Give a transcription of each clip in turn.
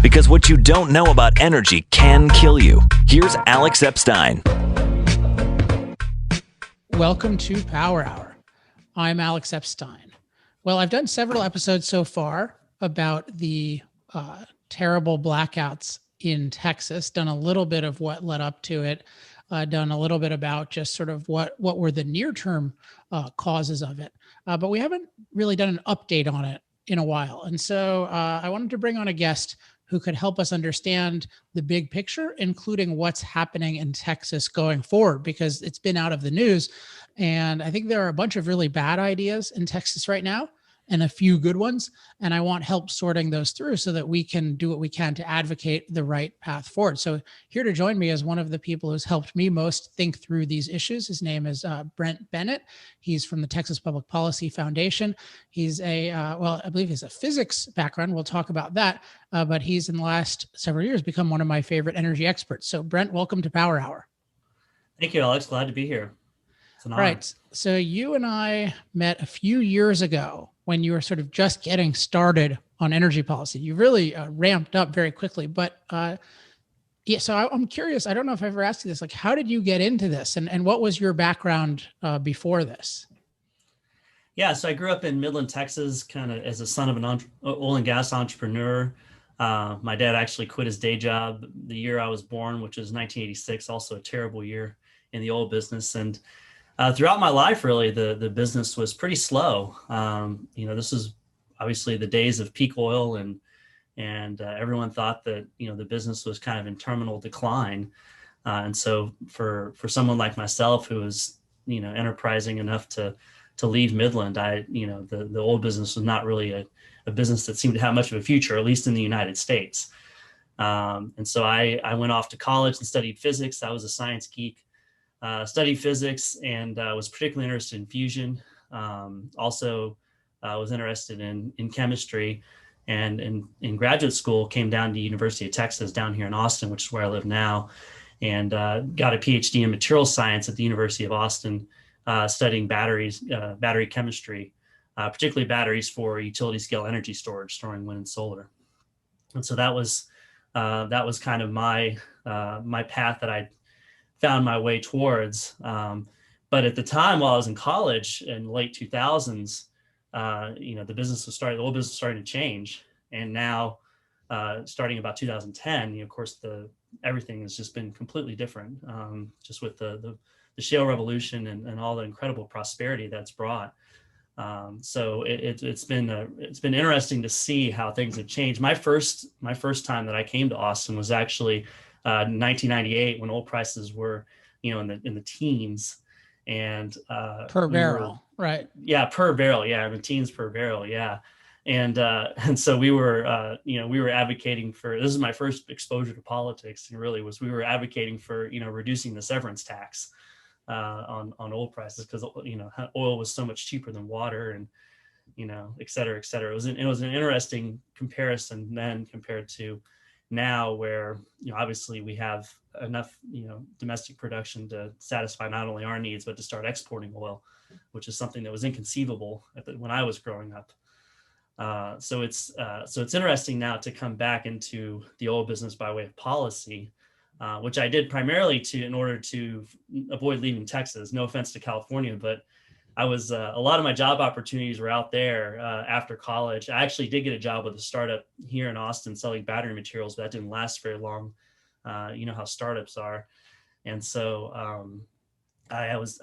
Because what you don't know about energy can kill you. Here's Alex Epstein. Welcome to Power Hour. I'm Alex Epstein. Well, I've done several episodes so far about the terrible blackouts in Texas, done a little bit of what led up to it, done a little bit about just sort of what were the near-term causes of it. But we haven't really done an update on it in a while. And so I wanted to bring on a guest who could help us understand the big picture, including what's happening in Texas going forward, because it's been out of the news. And I think there are a bunch of really bad ideas in Texas right now and a few good ones. And I want help sorting those through so that we can do what we can to advocate the right path forward. So here to join me is one of the people who's helped me most think through these issues. His name is Brent Bennett. He's from the Texas Public Policy Foundation. He's I believe he's a physics background. We'll talk about that. But he's in the last several years become one of my favorite energy experts. So Brent, welcome to Power Hour. Thank you, Alex. Glad to be here. It's an honor. Right. So you and I met a few years ago when you were sort of just getting started on energy policy. You really ramped up very quickly. But so I'm curious. I don't know if I've ever asked you this. Like, how did you get into this, and what was your background before this? Yeah, so I grew up in Midland, Texas, kind of as a son of an oil and gas entrepreneur. My dad actually quit his day job the year I was born, which is 1986, also a terrible year in the oil business. And throughout my life, really, the business was pretty slow. This is obviously the days of peak oil, and everyone thought that the business was kind of in terminal decline. And so for someone like myself who was enterprising enough to leave Midland, the oil business was not really a business that seemed to have much of a future, at least in the United States. And so I went off to college and studied physics. I was a science geek. Studied physics and was particularly interested in fusion. Also was interested in chemistry, and in graduate school came down to University of Texas down here in Austin, which is where I live now, and got a PhD in material science at the University of Austin, studying batteries, battery chemistry, particularly batteries for utility scale energy storage, storing wind and solar. And so that was kind of my path that I found my way towards. But at the time, while I was in college in the late 2000s, the oil business was starting to change. And now, starting about 2010, of course, everything has just been completely different, just with the shale revolution and all the incredible prosperity that's brought. So it's been interesting to see how things have changed. My first time that I came to Austin was actually 1998, when oil prices were, in the teens, and per barrel, right? Yeah, per barrel, yeah, in the teens per barrel, yeah, and so we were advocating for. This is my first exposure to politics, and really we were advocating for reducing the severance tax on oil prices, because oil was so much cheaper than water, and et cetera, et cetera. It was an interesting comparison then compared to now, where obviously we have enough domestic production to satisfy not only our needs but to start exporting oil, which is something that was inconceivable when I was growing up. So it's interesting now to come back into the oil business by way of policy, which I did primarily in order to avoid leaving Texas. No offense to California, but I was a lot of my job opportunities were out there after college. I actually did get a job with a startup here in Austin selling battery materials, but that didn't last very long. You know how startups are, and so I was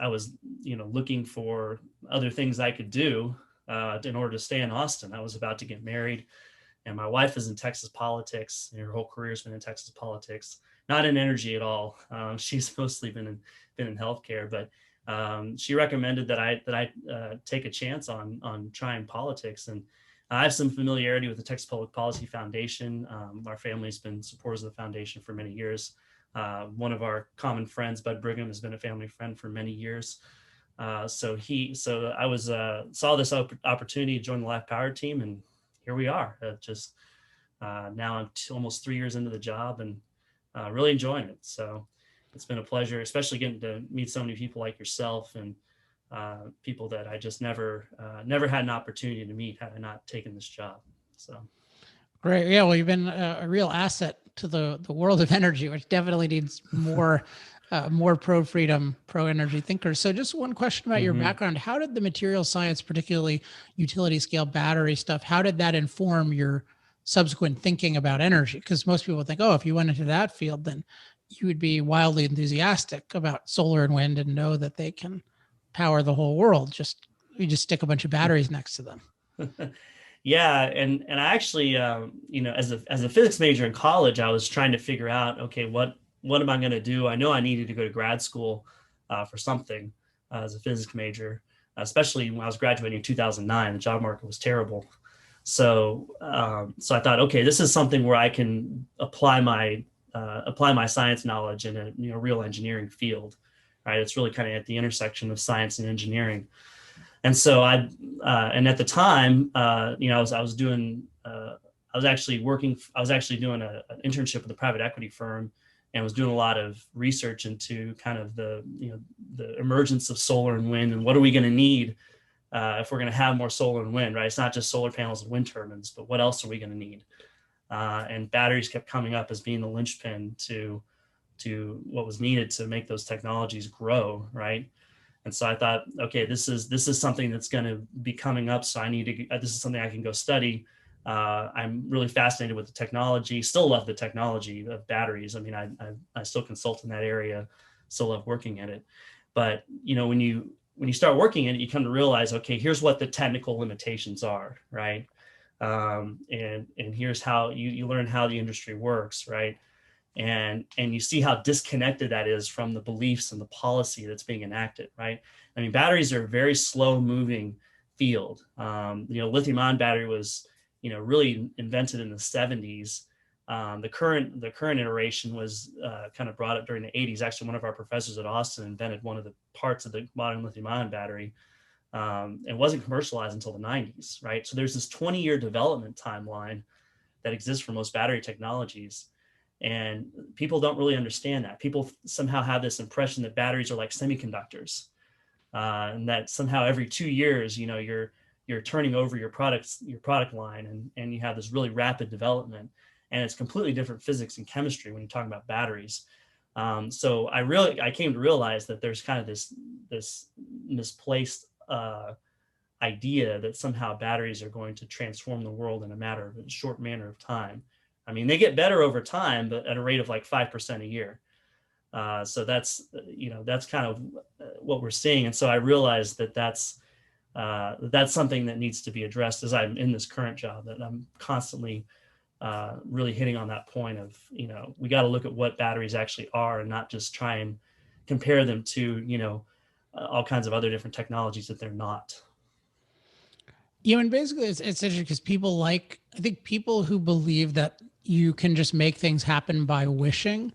looking for other things I could do in order to stay in Austin. I was about to get married, and my wife is in Texas politics. Her whole career's been in Texas politics, not in energy at all. She's mostly been in healthcare, but she recommended that I take a chance on trying politics, and I have some familiarity with the Texas Public Policy Foundation. Our family's been supporters of the foundation for many years. One of our common friends, Bud Brigham, has been a family friend for many years. So I was saw this opportunity to join the Life Power team, and here we are. Now I'm almost 3 years into the job, and really enjoying it. So it's been a pleasure, especially getting to meet so many people like yourself, and people that I just never had an opportunity to meet had I not taken this job. So Great. Yeah. Well, you've been a real asset to the world of energy, which definitely needs more pro freedom, pro energy thinkers. So, just one question about your Hmm. background: how did the material science, particularly utility scale battery stuff, how did that inform your subsequent thinking about energy? Because most people think, oh, if you went into that field, then you would be wildly enthusiastic about solar and wind and know that they can power the whole world. Just you just stick a bunch of batteries next to them. Yeah, and I actually, as a physics major in college, I was trying to figure out, okay, what am I going to do? I know I needed to go to grad school for something as a physics major, especially when I was graduating in 2009. The job market was terrible, so I thought, okay, this is something where I can apply my science knowledge in a real engineering field, right? It's really kind of at the intersection of science and engineering. And so and at the time, I was actually doing an internship with a private equity firm, and was doing a lot of research into kind of the emergence of solar and wind, and what are we going to need if we're going to have more solar and wind, right? It's not just solar panels and wind turbines, but what else are we going to need? And batteries kept coming up as being the linchpin to what was needed to make those technologies grow, right? And so I thought, okay, this is something that's going to be coming up. So I need to. This is something I can go study. I'm really fascinated with the technology. Still love the technology of batteries. I mean, I still consult in that area. Still love working in it. But when you start working in it, you come to realize, okay, here's what the technical limitations are, right? And here's how you learn how the industry works, right? And you see how disconnected that is from the beliefs and the policy that's being enacted, right? I mean, batteries are a very slow moving field. Lithium ion battery was really invented in the 70s. The current iteration was kind of brought up during the 80s. Actually, one of our professors at Austin invented one of the parts of the modern lithium ion battery. It wasn't commercialized until the 90s, right? So there's this 20-year development timeline that exists for most battery technologies. And people don't really understand that. People somehow have this impression that batteries are like semiconductors, and that somehow every 2 years, you're turning over your product line, and you have this really rapid development. And it's completely different physics and chemistry when you're talking about batteries. So I came to realize that there's kind of this misplaced idea that somehow batteries are going to transform the world in a short manner of time. I mean, they get better over time, but at a rate of like 5% a year. So that's kind of what we're seeing. And so I realized that that's something that needs to be addressed as I'm in this current job, that I'm constantly really hitting on that point of, we got to look at what batteries actually are and not just try and compare them to, all kinds of other different technologies that they're not. And basically it's interesting because I think people who believe that you can just make things happen by wishing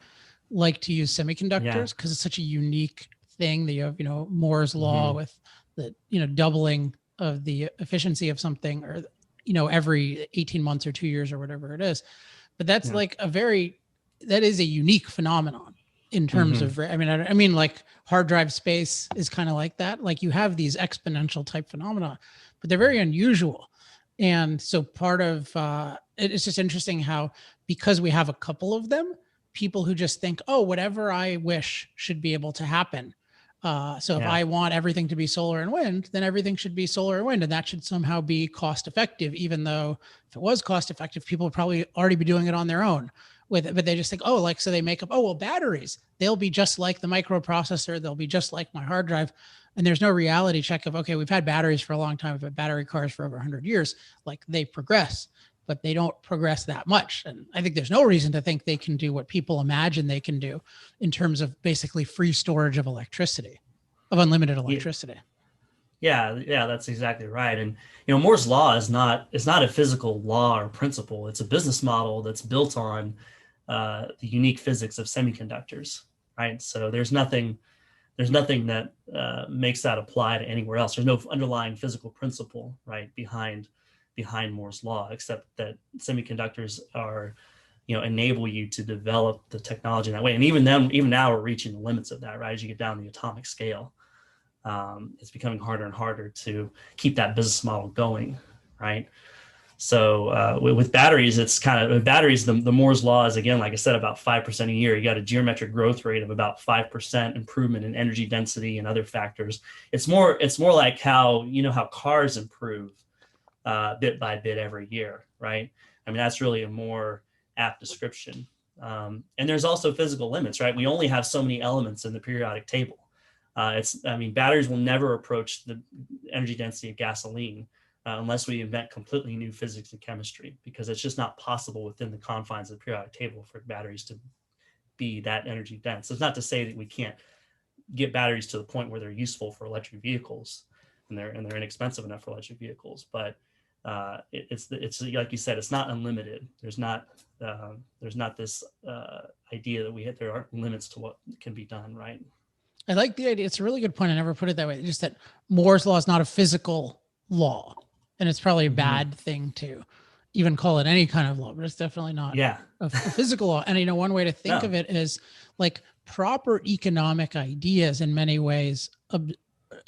like to use Yeah. semiconductors because it's such a unique thing that you have, Moore's law Hmm. with the, doubling of the efficiency of something or, every 18 months or 2 years or whatever it is. But that's Yeah. like that is a unique phenomenon in terms Hmm. of, I mean, like hard drive space is kind of like that. Like you have these exponential type phenomena, but they're very unusual. And so part of it's just interesting how, because we have a couple of them, people who just think, oh, whatever I wish should be able to happen. So if Yeah. I want everything to be solar and wind, then everything should be solar and wind, and that should somehow be cost effective. Even though if it was cost effective, people would probably already be doing it on their own with it. But they just think, oh, like so they make up, oh well, batteries, they'll be just like the microprocessor, they'll be just like my hard drive, and there's no reality check of, okay, we've had batteries for a long time, we've had battery cars for over 100 years, like they progress, but they don't progress that much. And I think there's no reason to think they can do what people imagine they can do in terms of basically free storage of electricity, of unlimited Yeah. electricity. Yeah, that's exactly right. And Moore's law is not a physical law or principle. It's a business model that's built on the unique physics of semiconductors, right? So there's nothing that makes that apply to anywhere else. There's no underlying physical principle, right, behind Moore's law, except that semiconductors enable you to develop the technology in that way. And even now, we're reaching the limits of that, right? As you get down the atomic scale, it's becoming harder and harder to keep that business model going, right? So with batteries, it's kind of batteries. The Moore's law is, again, like I said, about 5% a year. You got a geometric growth rate of about 5% improvement in energy density and other factors. It's more like how cars improve bit by bit every year, right? I mean, that's really a more apt description. And there's also physical limits, right? We only have so many elements in the periodic table. Batteries will never approach the energy density of gasoline unless we invent completely new physics and chemistry, because it's just not possible within the confines of the periodic table for batteries to be that energy dense. It's not to say that we can't get batteries to the point where they're useful for electric vehicles and they're inexpensive enough for electric vehicles, but it's like you said, it's not unlimited. There's not this idea that there aren't limits to what can be done, right? I like the idea. It's a really good point. I never put it that way. Just that Moore's law is not a physical law, and it's probably a bad thing to even call it any kind of law, but it's definitely not a physical law. And one way to think of it is like proper economic ideas in many ways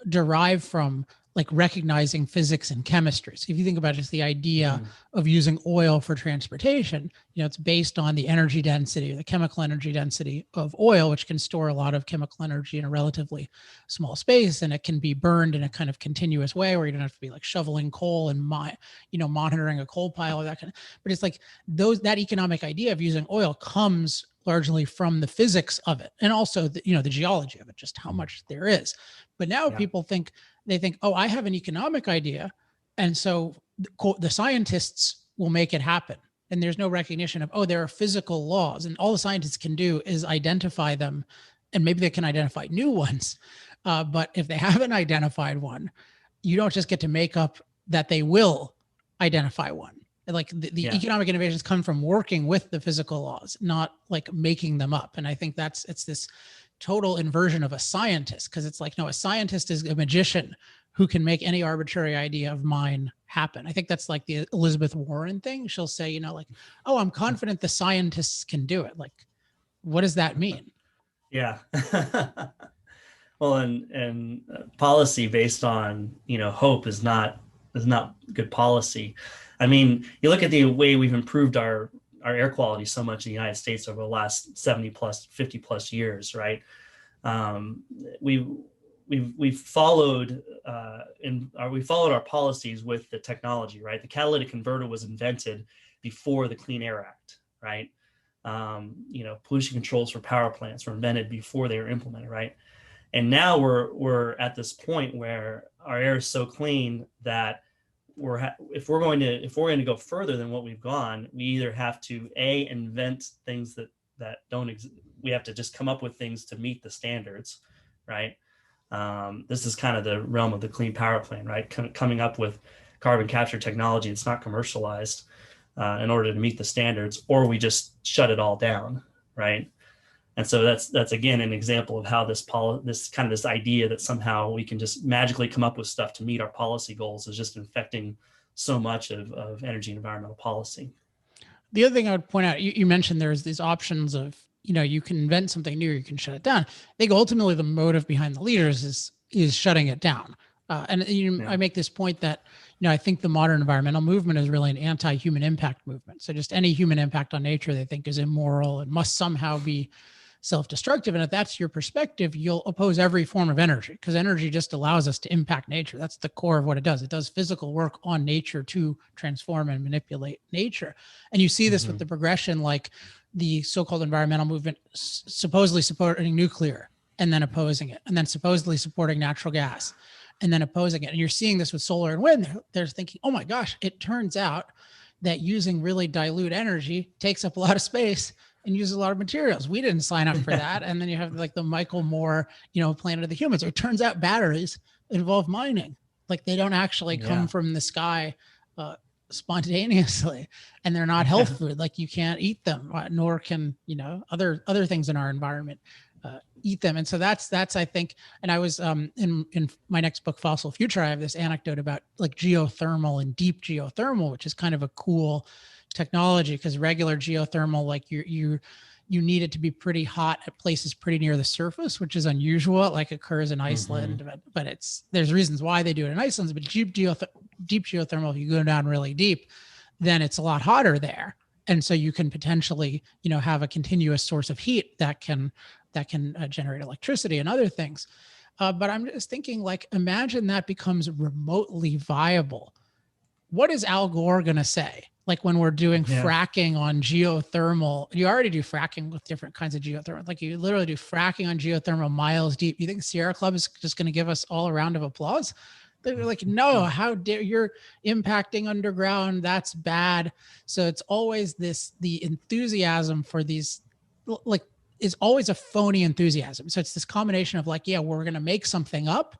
derive from like recognizing physics and chemistry. So if you think about just the idea of using oil for transportation, it's based on the energy density or the chemical energy density of oil, which can store a lot of chemical energy in a relatively small space. And it can be burned in a kind of continuous way where you don't have to be like shoveling coal and, monitoring a coal pile or that kind of, but it's like that economic idea of using oil comes largely from the physics of it. And also the geology of it, just how much there is. But now people think, oh, I have an economic idea. And so the scientists will make it happen. And there's no recognition of, oh, there are physical laws. And all the scientists can do is identify them. And maybe they can identify new ones. But if they haven't identified one, you don't just get to make up that they will identify one. Like the economic innovations come from working with the physical laws, not like making them up. And I think it's this total inversion of a scientist, because it's like, no, a scientist is a magician who can make any arbitrary idea of mine happen. I think that's like the Elizabeth Warren thing. She'll say, oh, I'm confident the scientists can do it. Like, what does that mean? Yeah. Well, and policy based on, hope is not good policy. I mean, you look at the way we've improved our air quality so much in the United States over the last 70 plus, 50 plus years, right? We've followed our policies with the technology, right? The catalytic converter was invented before the Clean Air Act, right? Pollution controls for power plants were invented before they were implemented, right? And now we're at this point where our air is so clean that if we're going to go further than what we've gone, we either have to invent things that don't exist. We have to just come up with things to meet the standards, right? This is kind of the realm of the Clean Power Plan, right? Coming up with carbon capture technology that's not commercialized in order to meet the standards, or we just shut it all down, right? And so that's again an example of how this idea that somehow we can just magically come up with stuff to meet our policy goals is just infecting so much of energy and environmental policy. The other thing I would point out, you mentioned there's these options of, you can invent something new, or you can shut it down. I think ultimately the motive behind the leaders is shutting it down. I make this point that, I think the modern environmental movement is really an anti-human impact movement. So just any human impact on nature they think is immoral and must somehow be self-destructive. And if that's your perspective, you'll oppose every form of energy, because energy just allows us to impact nature. That's the core of what it does. It does physical work on nature to transform and manipulate nature. And you see this with the progression, like the so-called environmental movement supposedly supporting nuclear and then opposing it, and then supposedly supporting natural gas and then opposing it. And you're seeing this with solar and wind. They're thinking, oh my gosh, it turns out that using really dilute energy takes up a lot of space and uses a lot of materials. We didn't sign up for that. And then you have like the Michael Moore, Planet of the Humans. It turns out batteries involve mining. Like they don't actually come from the sky spontaneously, and they're not health food. Like you can't eat them, nor can, other things in our environment eat them. And so that's, I think, and I was in my next book, Fossil Future, I have this anecdote about like geothermal and deep geothermal, which is kind of a cool technology, because regular geothermal, like you need it to be pretty hot at places pretty near the surface, which is unusual. It like occurs in Iceland, but there's reasons why they do it in Iceland. But deep geothermal, if you go down really deep, then it's a lot hotter there. And so you can potentially, have a continuous source of heat that can generate electricity and other things. But I'm just thinking, like, imagine that becomes remotely viable. What is Al Gore going to say? Like when we're doing fracking on geothermal, you already do fracking with different kinds of geothermal. Like you literally do fracking on geothermal miles deep. You think Sierra Club is just going to give us all a round of applause? They're like, no, how dare you're impacting underground? That's bad. So it's always the enthusiasm for these, like, is always a phony enthusiasm. So it's this combination of like, yeah, we're going to make something up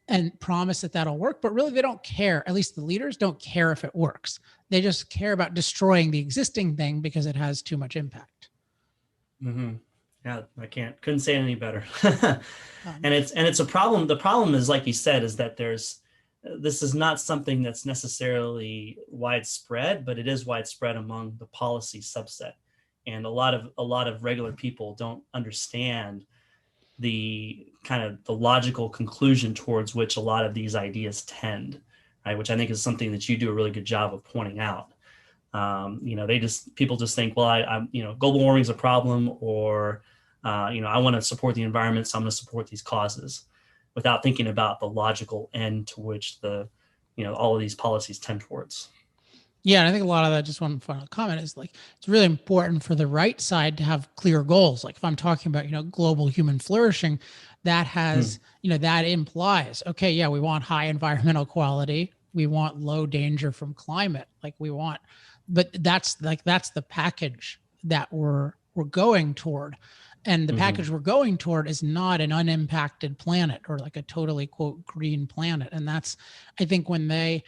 and promise that that'll work, but really they don't care. At least the leaders don't care if it works. They just care about destroying the existing thing because it has too much impact. Mm-hmm. Yeah, I couldn't say it any better. And it's a problem. The problem is, like you said, is that this is not something that's necessarily widespread, but it is widespread among the policy subset. And a lot of regular people don't understand the kind of the logical conclusion towards which a lot of these ideas tend, right? Which I think is something that you do a really good job of pointing out. People just think, well, I'm global warming is a problem, or I want to support the environment, so I'm going to support these causes, without thinking about the logical end to which all of these policies tend towards. Yeah, and I think a lot of that, just one final comment, is like it's really important for the right side to have clear goals. Like if I'm talking about, global human flourishing, that has, that implies, okay, yeah, we want high environmental quality, we want low danger from climate, but that's the package that we're going toward. And the package we're going toward is not an unimpacted planet or like a totally, quote, green planet. And that's, I think when they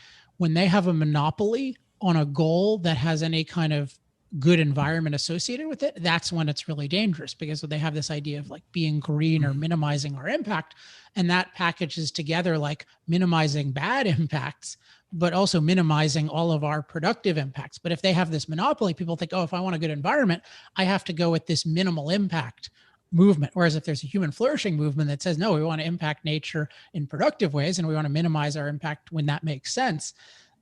have a monopoly on a goal that has any kind of good environment associated with it, that's when it's really dangerous, because they have this idea of like being green or minimizing our impact. And that packages together like minimizing bad impacts, but also minimizing all of our productive impacts. But if they have this monopoly, people think, oh, if I want a good environment, I have to go with this minimal impact movement. Whereas if there's a human flourishing movement that says, no, we want to impact nature in productive ways and we want to minimize our impact when that makes sense,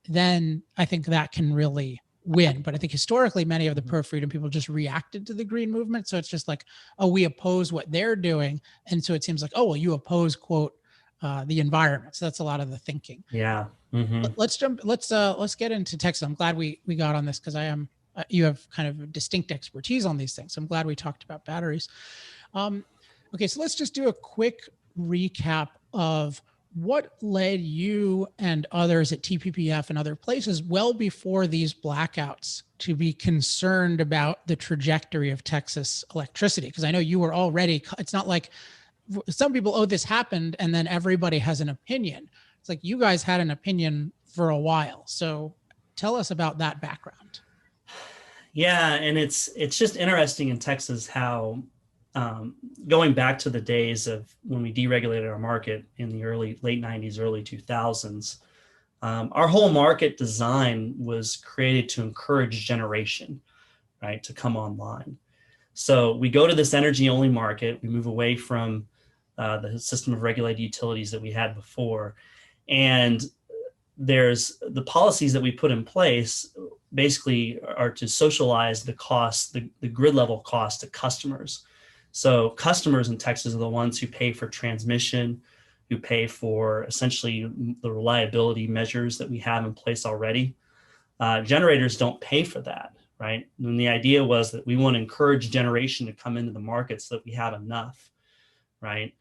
then I think that can really win. But I think historically, many of the pro-freedom people just reacted to the green movement. So it's just like, oh, we oppose what they're doing. And so it seems like, oh, well, you oppose, quote, the environment. So that's a lot of the thinking. Yeah. Mm-hmm. Let's get into Texas. I'm glad we got on this because you have kind of distinct expertise on these things. So I'm glad we talked about batteries. Okay, so let's just do a quick recap of what led you and others at TPPF and other places well before these blackouts to be concerned about the trajectory of Texas electricity? Because I know you were already, it's not like some people, oh, this happened, and then everybody has an opinion. It's like you guys had an opinion for a while. So tell us about that background. Yeah, and it's just interesting in Texas how going back to the days of when we deregulated our market in the late 90s, early 2000s, our whole market design was created to encourage generation, right, to come online. So we go to this energy-only market. We move away from the system of regulated utilities that we had before. And there's the policies that we put in place basically are to socialize the cost, the grid level cost to customers. So customers in Texas are the ones who pay for transmission, who pay for essentially the reliability measures that we have in place already. Generators don't pay for that, right? And the idea was that we want to encourage generation to come into the market so that we have enough, right?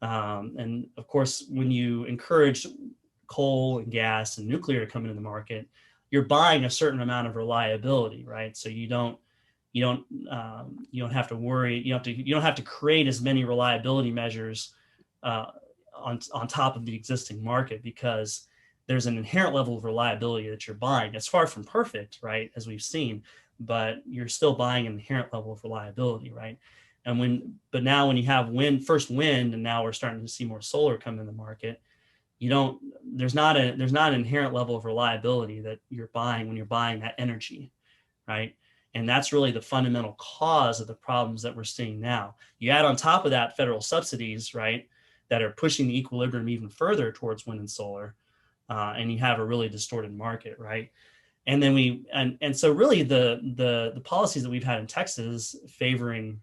And of course, when you encourage coal and gas and nuclear to come into the market, you're buying a certain amount of reliability, right? So you don't have to worry. You don't have to create as many reliability measures on top of the existing market, because there's an inherent level of reliability that you're buying. It's far from perfect, right, as we've seen, but you're still buying an inherent level of reliability, right? But now when you have first wind, and now we're starting to see more solar come in the market, there's not an inherent level of reliability that you're buying when you're buying that energy, right? And that's really the fundamental cause of the problems that we're seeing now. You add on top of that federal subsidies, right, that are pushing the equilibrium even further towards wind and solar, and you have a really distorted market, right? And then and so really the policies that we've had in Texas favoring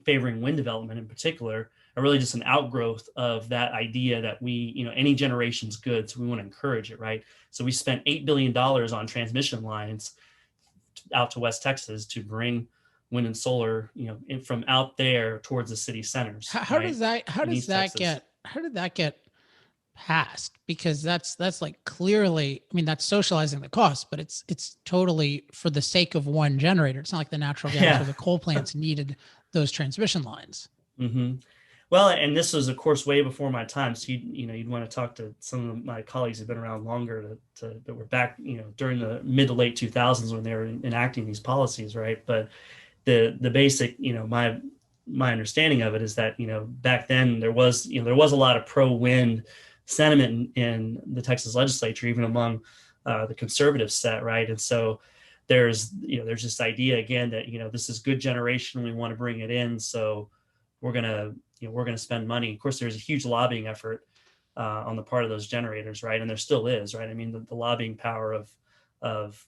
wind development in particular are really just an outgrowth of that idea that any generation's good, so we want to encourage it, right? So we spent $8 billion on transmission lines out to West Texas to bring wind and solar, from out there towards the city centers. How right? does that how In does East that Texas. get how did that get passed? Because that's like clearly, I mean, that's socializing the cost, but it's totally for the sake of one generator. It's not like the natural gas or the coal plants needed those transmission lines. Mm-hmm. Well, and this was, of course, way before my time. So you'd want to talk to some of my colleagues who've been around longer that were back, during the mid to late 2000s when they were enacting these policies, right? But the basic, my understanding of it is that back then there was a lot of pro wind sentiment in the Texas legislature, even among the conservative set, right? And so there's this idea again that this is good generation, we want to bring it in, so we're gonna spend money. Of course, there's a huge lobbying effort on the part of those generators, right? And there still is, right? I mean, the lobbying power of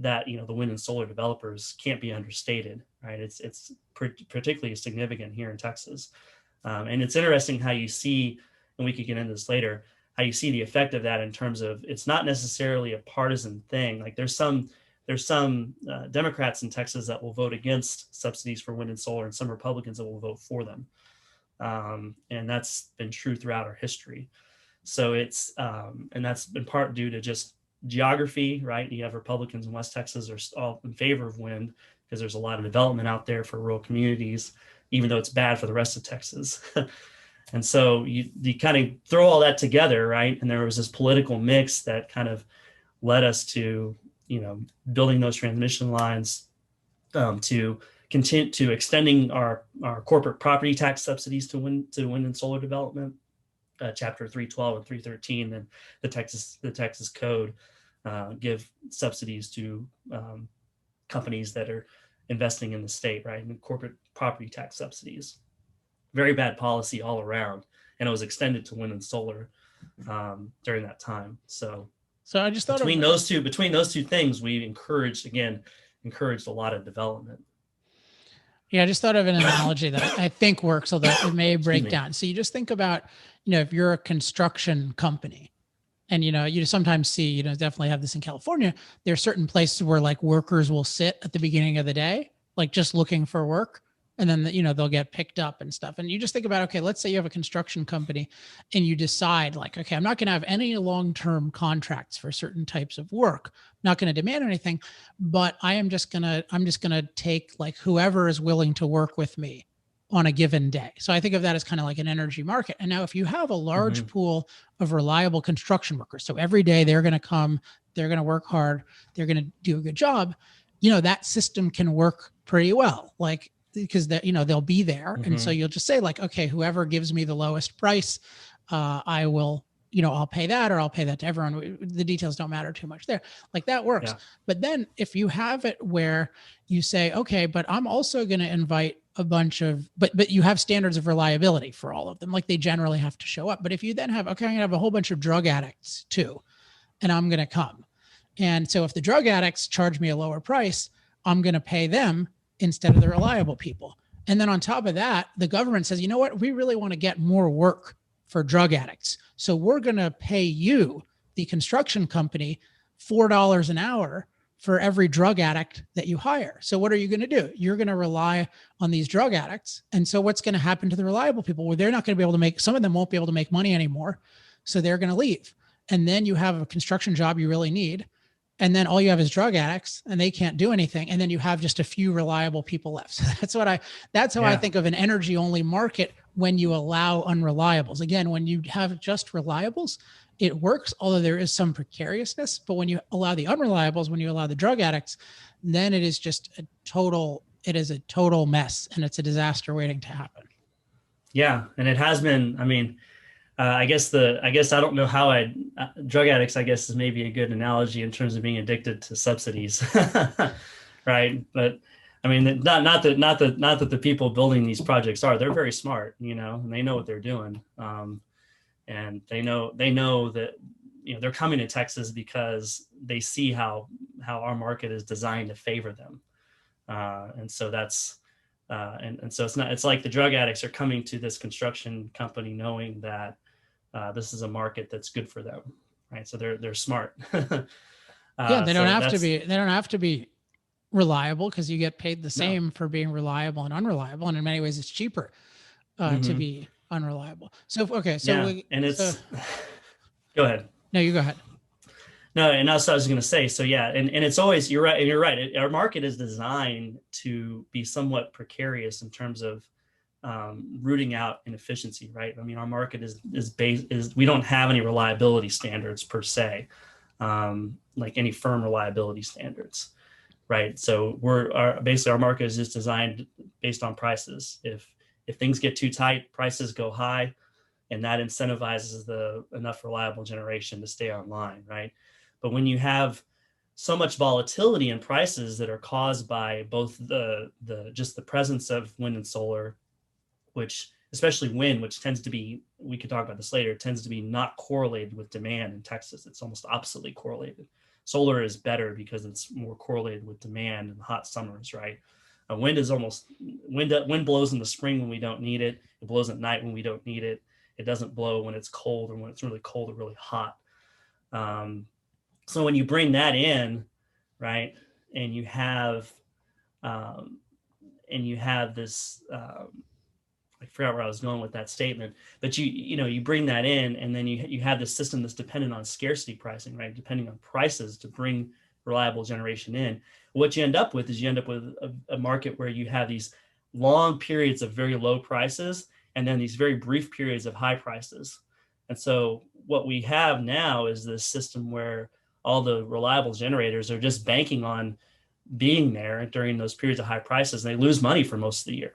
that, the wind and solar developers can't be understated, right? It's particularly significant here in Texas, and it's interesting how you see, and we could get into this later, how you see the effect of that in terms of it's not necessarily a partisan thing. Like there's some Democrats in Texas that will vote against subsidies for wind and solar, and some Republicans that will vote for them. And that's been true throughout our history. So it's, and that's been part due to just geography, right? You have Republicans in West Texas are all in favor of wind because there's a lot of development out there for rural communities, even though it's bad for the rest of Texas. And so you kind of throw all that together, right? And there was this political mix that kind of led us to, building those transmission lines, to continue to extending our corporate property tax subsidies to wind and solar development, chapter 312 and 313, and the Texas code give subsidies to companies that are investing in the state, right? And corporate property tax subsidies. Very bad policy all around, and it was extended to wind and solar during that time. So I just thought between those two things, we encouraged a lot of development. Yeah, I just thought of an analogy that I think works, although it may break down. So you just think about, if you're a construction company, and you sometimes see, definitely have this in California, there are certain places where like workers will sit at the beginning of the day, like just looking for work. And then, they'll get picked up and stuff. And you just think about, okay, let's say you have a construction company and you decide like, okay, I'm not going to have any long-term contracts for certain types of work. I'm not going to demand anything, but I'm just going to take like whoever is willing to work with me on a given day. So I think of that as kind of like an energy market. And now if you have a large pool of reliable construction workers, so every day they're going to come, they're going to work hard, they're going to do a good job, that system can work pretty well. Like, because they'll be there. And so you'll just say like, okay, whoever gives me the lowest price, I will, I'll pay that, or I'll pay that to everyone. The details don't matter too much there. Like that works. Yeah. But then if you have it where you say, okay, but I'm also going to invite a bunch of, but you have standards of reliability for all of them. Like they generally have to show up. But if you then have, okay, I'm going to have a whole bunch of drug addicts too, and I'm going to come. And so if the drug addicts charge me a lower price, I'm going to pay them instead of the reliable people. And then on top of that, the government says, you know what, we really want to get more work for drug addicts. So we're going to pay you, the construction company, $4 an hour for every drug addict that you hire. So what are you going to do? You're going to rely on these drug addicts. And so what's going to happen to the reliable people? Well, they're not going to be able to make, some of them won't be able to make money anymore. So they're going to leave. And then you have a construction job you really need. And then all you have is drug addicts and they can't do anything. And then you have just a few reliable people left. So that's how I think of an energy only market when you allow unreliables. Again, when you have just reliables, it works, although there is some precariousness. But when you allow the unreliables, when you allow the drug addicts, then it is just a total mess, and it's a disaster waiting to happen. Yeah. And it has been, I mean, I guess I don't know how drug addicts, I guess, is maybe a good analogy in terms of being addicted to subsidies, right? But I mean, not that the people building these projects they're very smart, and they know what they're doing, and they know that they're coming to Texas because they see how our market is designed to favor them. And so that's, and so it's like the drug addicts are coming to this construction company knowing that this is a market that's good for them, right? So they're smart. Yeah, they don't have to be reliable, because you get paid the same for being reliable and unreliable, and in many ways it's cheaper to be unreliable. So go ahead. No, you go ahead. No, and that's what I was going to say. So yeah, and it's always, you're right. Our market is designed to be somewhat precarious in terms of rooting out inefficiency, right? I mean, our market is we don't have any reliability standards per se, like any firm reliability standards, right? So basically our market is just designed based on prices. If things get too tight, prices go high, and that incentivizes enough reliable generation to stay online, right? But when you have so much volatility in prices that are caused by both just the presence of wind and solar, which especially wind, which tends to be, we could talk about this later, tends to be not correlated with demand in Texas. It's almost oppositely correlated. Solar is better because it's more correlated with demand in hot summers, right? Wind blows in the spring when we don't need it. It blows at night when we don't need it. It doesn't blow when it's cold, or when it's really cold or really hot. So when you bring that in, right, and you have this, I forgot where I was going with that statement, but you bring that in, and then you have this system that's dependent on scarcity pricing, right? Depending on prices to bring reliable generation in. What you end up with is a market where you have these long periods of very low prices, and then these very brief periods of high prices. And so what we have now is this system where all the reliable generators are just banking on being there during those periods of high prices, and they lose money for most of the year.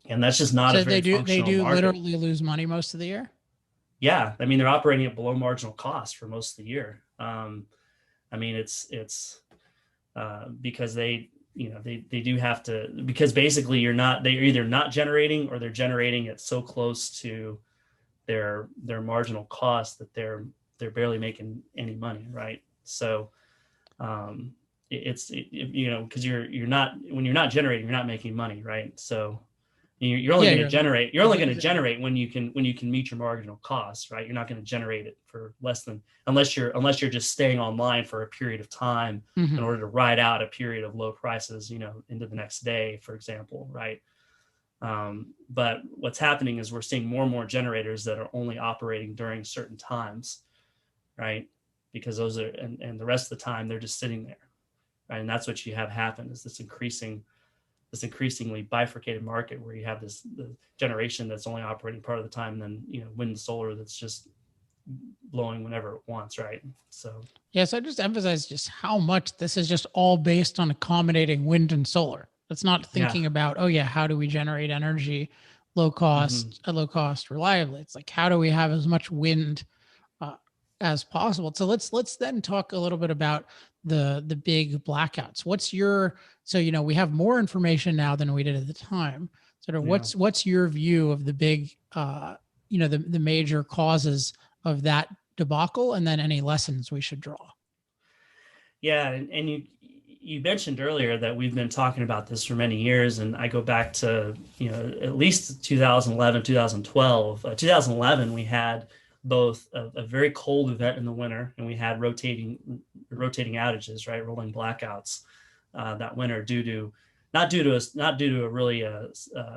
And that's just not a very functional market. They do literally lose money most of the year? Yeah. I mean, they're operating at below marginal cost for most of the year. I mean, it's because they do have to, because basically they're either not generating, or they're generating at so close to their marginal cost that they're barely making any money, right? So because when you're not generating, you're not making money, right? So you're only going to generate. You're only going to generate when you can meet your marginal costs, right? You're not going to generate it for less than, unless you're just staying online for a period of time in order to ride out a period of low prices, into the next day, for example, right? But what's happening is we're seeing more and more generators that are only operating during certain times, right? Because those are, and the rest of the time they're just sitting there, right? And that's what you have happen, is this increasingly bifurcated market where you have the generation that's only operating part of the time, and then wind and solar that's just blowing whenever it wants, right? So I just emphasize just how much this is just all based on accommodating wind and solar. It's not thinking about, how do we generate energy low cost, reliably. It's like, how do we have as much wind as possible? So let's then talk a little bit about the big blackouts. We have more information now than we did at the time. Sort of what's your view of the big, the major causes of that debacle, and then any lessons we should draw? Yeah. And you mentioned earlier that we've been talking about this for many years, and I go back to, at least 2011, 2012. 2011, we had both a very cold event in the winter, and we had rotating outages, right, rolling blackouts that winter, not due to a really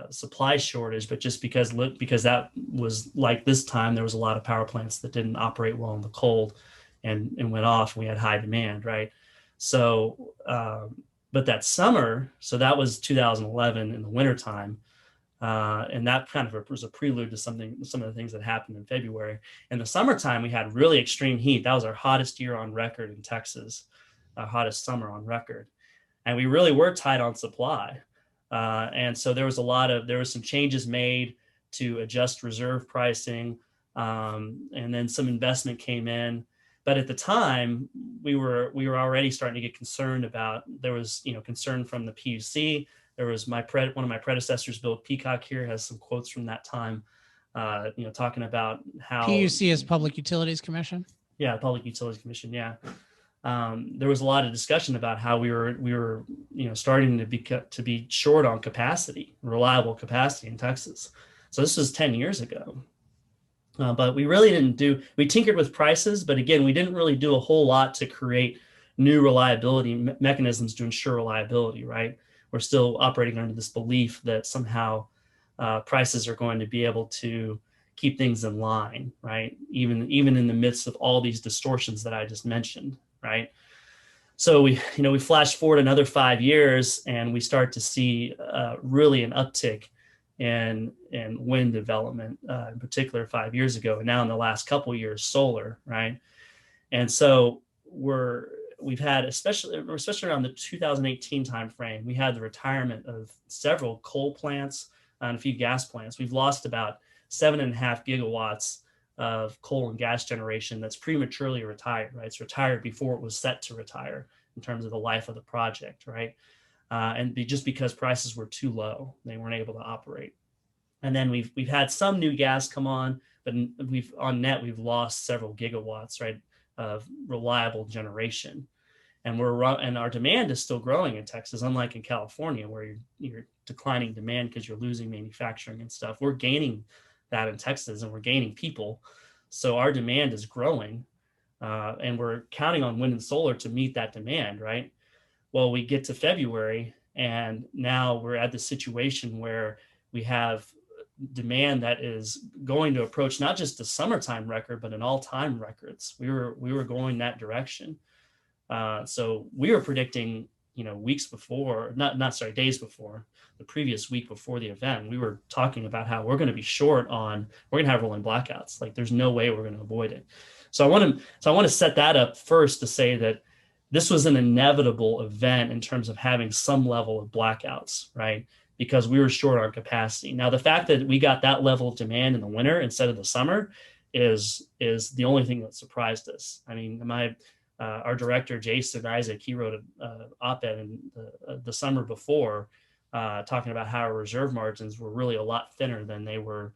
supply shortage, but just because that was like this time, there was a lot of power plants that didn't operate well in the cold and went off, and we had high demand, right? So, but that summer, so that was 2011 in the wintertime. And that kind of was a prelude to some of the things that happened in February. In the summertime, we had really extreme heat. That was our hottest year on record in Texas, our hottest summer on record. And we really were tight on supply. And so there was some changes made to adjust reserve pricing. And then some investment came in. But at the time, we were already starting to get concerned about, there was, concern from the PUC. There was one of my predecessors, Bill Peacock, here has some quotes from that time, talking about how PUC is Public Utilities Commission. Yeah, the Public Utilities Commission. Yeah. There was a lot of discussion about how we were starting to be short on capacity, reliable capacity in Texas. So this was 10 years ago. But we really we tinkered with prices, but again, we didn't really do a whole lot to create new reliability mechanisms to ensure reliability, right? We're still operating under this belief that somehow prices are going to be able to keep things in line, right? Even in the midst of all these distortions that I just mentioned, right? So we flash forward another 5 years and we start to see really an uptick in wind development, in particular 5 years ago, and now in the last couple of years, solar, right? And so we've had, especially around the 2018 timeframe, we had the retirement of several coal plants and a few gas plants. We've lost about 7.5 gigawatts of coal and gas generation that's prematurely retired, right? It's retired before it was set to retire in terms of the life of the project, right? Just because prices were too low, they weren't able to operate. And then we've had some new gas come on, but we've lost several gigawatts, right, of reliable generation. And our demand is still growing in Texas, unlike in California, where you're declining demand because you're losing manufacturing and stuff. We're gaining that in Texas, and we're gaining people. So our demand is growing, and we're counting on wind and solar to meet that demand, right? Well, we get to February, and now we're at the situation where we have demand that is going to approach not just a summertime record, but an all-time records. We were going that direction. So we were predicting, days before, the previous week before the event, we were talking about how we're going to be short we're going to have rolling blackouts. Like there's no way we're going to avoid it. So I want to set that up first to say that this was an inevitable event in terms of having some level of blackouts, right? Because we were short on capacity. Now, the fact that we got that level of demand in the winter instead of the summer is the only thing that surprised us. I mean, our director, Jason Isaac, he wrote an op-ed in the summer before talking about how our reserve margins were really a lot thinner than they were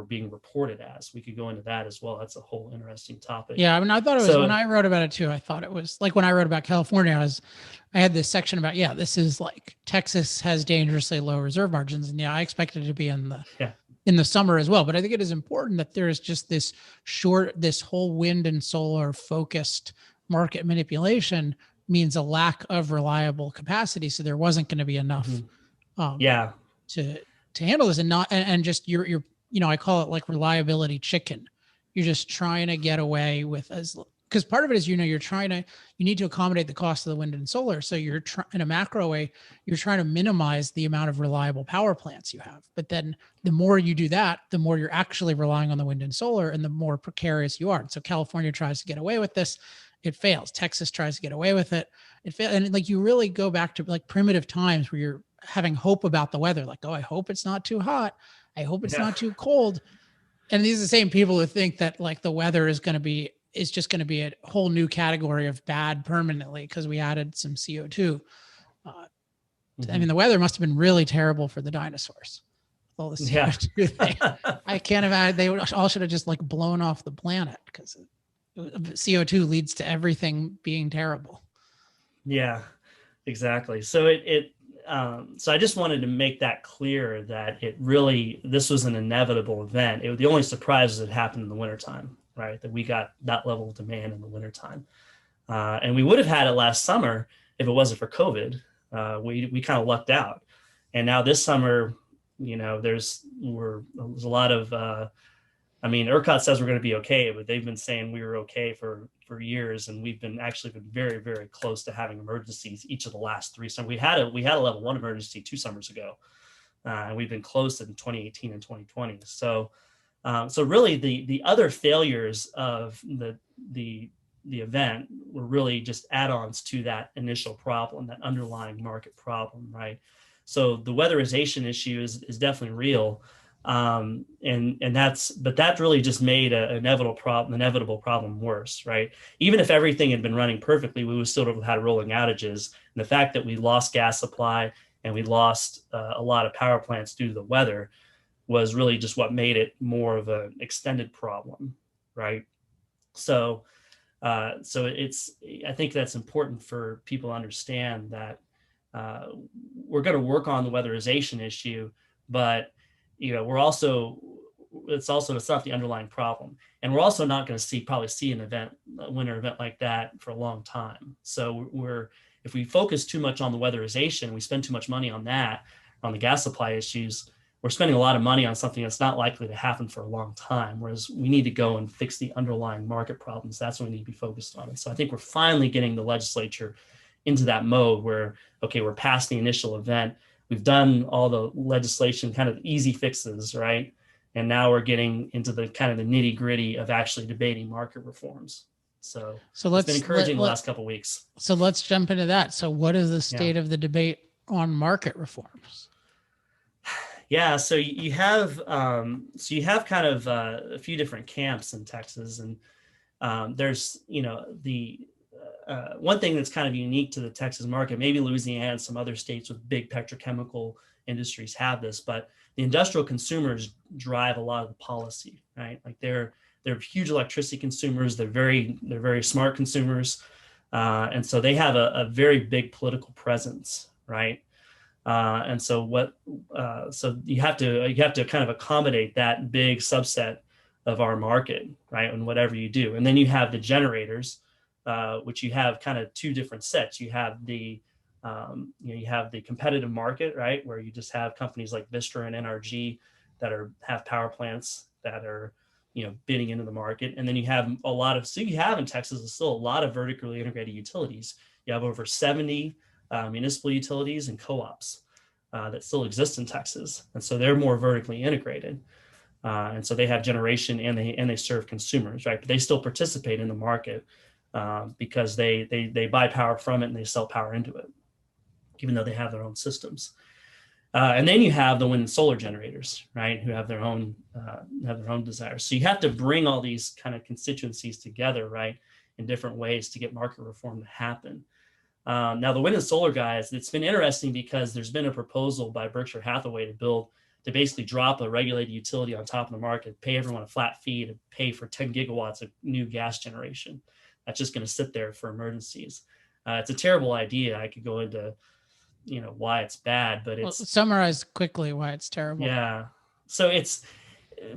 being reported as. We could go into that as well. That's a whole interesting topic. Yeah, I mean, I thought it was, when I wrote about it too, I thought it was like when I wrote about California, I had this section about, this is like Texas has dangerously low reserve margins. And I expected it to be in the summer as well. But I think it is important that there is just this whole wind and solar focused market manipulation means a lack of reliable capacity. So there wasn't going to be enough to handle this, and just you're I call it like reliability chicken. You're just trying to get away with because part of it is, you need to accommodate the cost of the wind and solar. So you're in a macro way, you're trying to minimize the amount of reliable power plants you have. But then the more you do that, the more you're actually relying on the wind and solar, and the more precarious you are. So California tries to get away with this. It fails. Texas tries to get away with it. It fails. And like, you really go back to like primitive times where you're having hope about the weather. Like, oh, I hope it's not too hot. I hope it's not too cold. And these are the same people who think that like the weather is just going to be a whole new category of bad permanently because we added some CO2. I mean, the weather must have been really terrible for the dinosaurs. All the CO2 thing. I can't imagine. They all should have just like blown off the planet, because CO2 leads to everything being terrible. Yeah, exactly. So so I just wanted to make that clear that this was an inevitable event. The only surprise is it happened in the wintertime, right? That we got that level of demand in the wintertime. And we would have had it last summer if it wasn't for COVID. We kind of lucked out. And now this summer, there's a lot of, ERCOT says we're going to be okay, but they've been saying we were okay for years, and we've been very, very close to having emergencies each of the last 3 summers. We had a level 1 emergency 2 summers ago, and we've been close in 2018 and 2020. So really the other failures of the event were really just add-ons to that initial problem, that underlying market problem, right? So the weatherization issue is definitely real. But that really just made an inevitable problem worse, right? Even if everything had been running perfectly, we would still have had rolling outages. And the fact that we lost gas supply and we lost a lot of power plants due to the weather was really just what made it more of an extended problem, right? So, I think that's important for people to understand that we're going to work on the weatherization issue, but it's not the underlying problem, and we're also not going to probably see a winter event like that for a long time. So if we focus too much on the weatherization, we spend too much money on that, on the gas supply issues, we're spending a lot of money on something that's not likely to happen for a long time. Whereas we need to go and fix the underlying market problems. That's what we need to be focused on. And so I think we're finally getting the legislature into that mode where, okay, we're past the initial event. We've done all the legislation, kind of easy fixes, right? And now we're getting into the kind of the nitty gritty of actually debating market reforms. So it's been encouraging the last couple of weeks. So let's jump into that. So what is the state of the debate on market reforms? Yeah, so you have kind of a few different camps in Texas, and there's the one thing that's kind of unique to the Texas market. Maybe Louisiana and some other states with big petrochemical industries have this, but the industrial consumers drive a lot of the policy, right? Like they're huge electricity consumers. They're very smart consumers, and so they have a very big political presence, right? And so so you have to kind of accommodate that big subset of our market, right? And whatever you do, and then you have the generators, which you have kind of two different sets. You have the you have the competitive market, right, where you just have companies like Vistra and NRG that have power plants that are bidding into the market, and then you have in Texas still a lot of vertically integrated utilities. You have over 70 municipal utilities and co-ops that still exist in Texas, and so they're more vertically integrated, and so they have generation and they serve consumers, right? But they still participate in the market because they buy power from it and they sell power into it, even though they have their own systems. And then you have the wind and solar generators, right, who have their own desires. So you have to bring all these kind of constituencies together, right, in different ways to get market reform to happen. Now, the wind and solar guys, it's been interesting because there's been a proposal by Berkshire Hathaway to basically drop a regulated utility on top of the market, pay everyone a flat fee to pay for 10 gigawatts of new gas generation. That's just going to sit there for emergencies. It's a terrible idea. I could go into, why it's bad, but summarize quickly why it's terrible. Yeah. So it's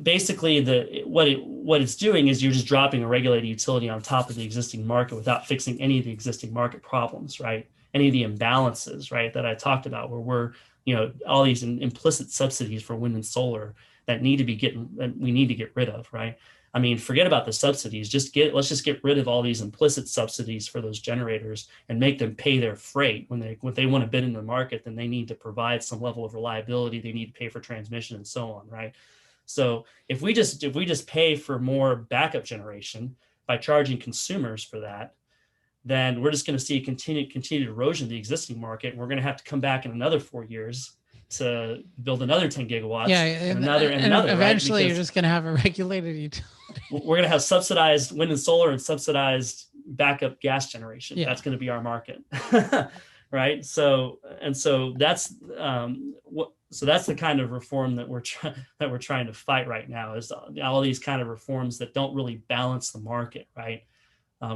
basically what it's doing is you're just dropping a regulated utility on top of the existing market without fixing any of the existing market problems, right? Any of the imbalances, right, that I talked about, where all these implicit subsidies for wind and solar that we need to get rid of, right? I mean, forget about the subsidies. Let's just get rid of all these implicit subsidies for those generators and make them pay their freight when they want to bid in the market. Then they need to provide some level of reliability. They need to pay for transmission and so on, right? So if we just pay for more backup generation by charging consumers for that, then we're just going to see a continued erosion of the existing market. We're going to have to come back in another 4 years to build another 10 gigawatts. Yeah, and another. Eventually, right? You're just going to have a regulated utility. We're going to have subsidized wind and solar and subsidized backup gas generation. Yeah. That's going to be our market, right? So that's that's the kind of reform that we're trying to fight right now. Is all these kind of reforms that don't really balance the market, right?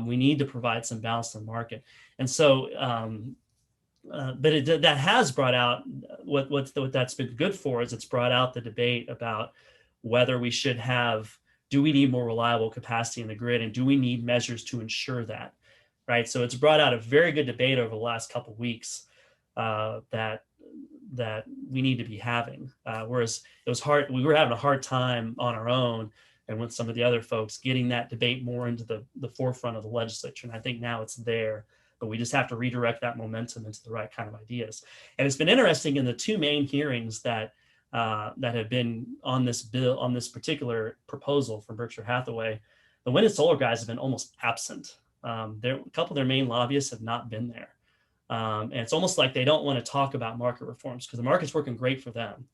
We need to provide some balance in the market, and so. But that has brought out what that's been good for is it's brought out the debate about whether we should do we need more reliable capacity in the grid, and do we need measures to ensure that, right? So it's brought out a very good debate over the last couple of weeks that we need to be having. Whereas it was hard, we were having a hard time on our own and with some of the other folks getting that debate more into the forefront of the legislature. And I think now it's there. But we just have to redirect that momentum into the right kind of ideas. And it's been interesting in the two main hearings that have been on this bill, on this particular proposal from Berkshire Hathaway, the wind and solar guys have been almost absent. A couple of their main lobbyists have not been there. And it's almost like they don't want to talk about market reforms because the market's working great for them.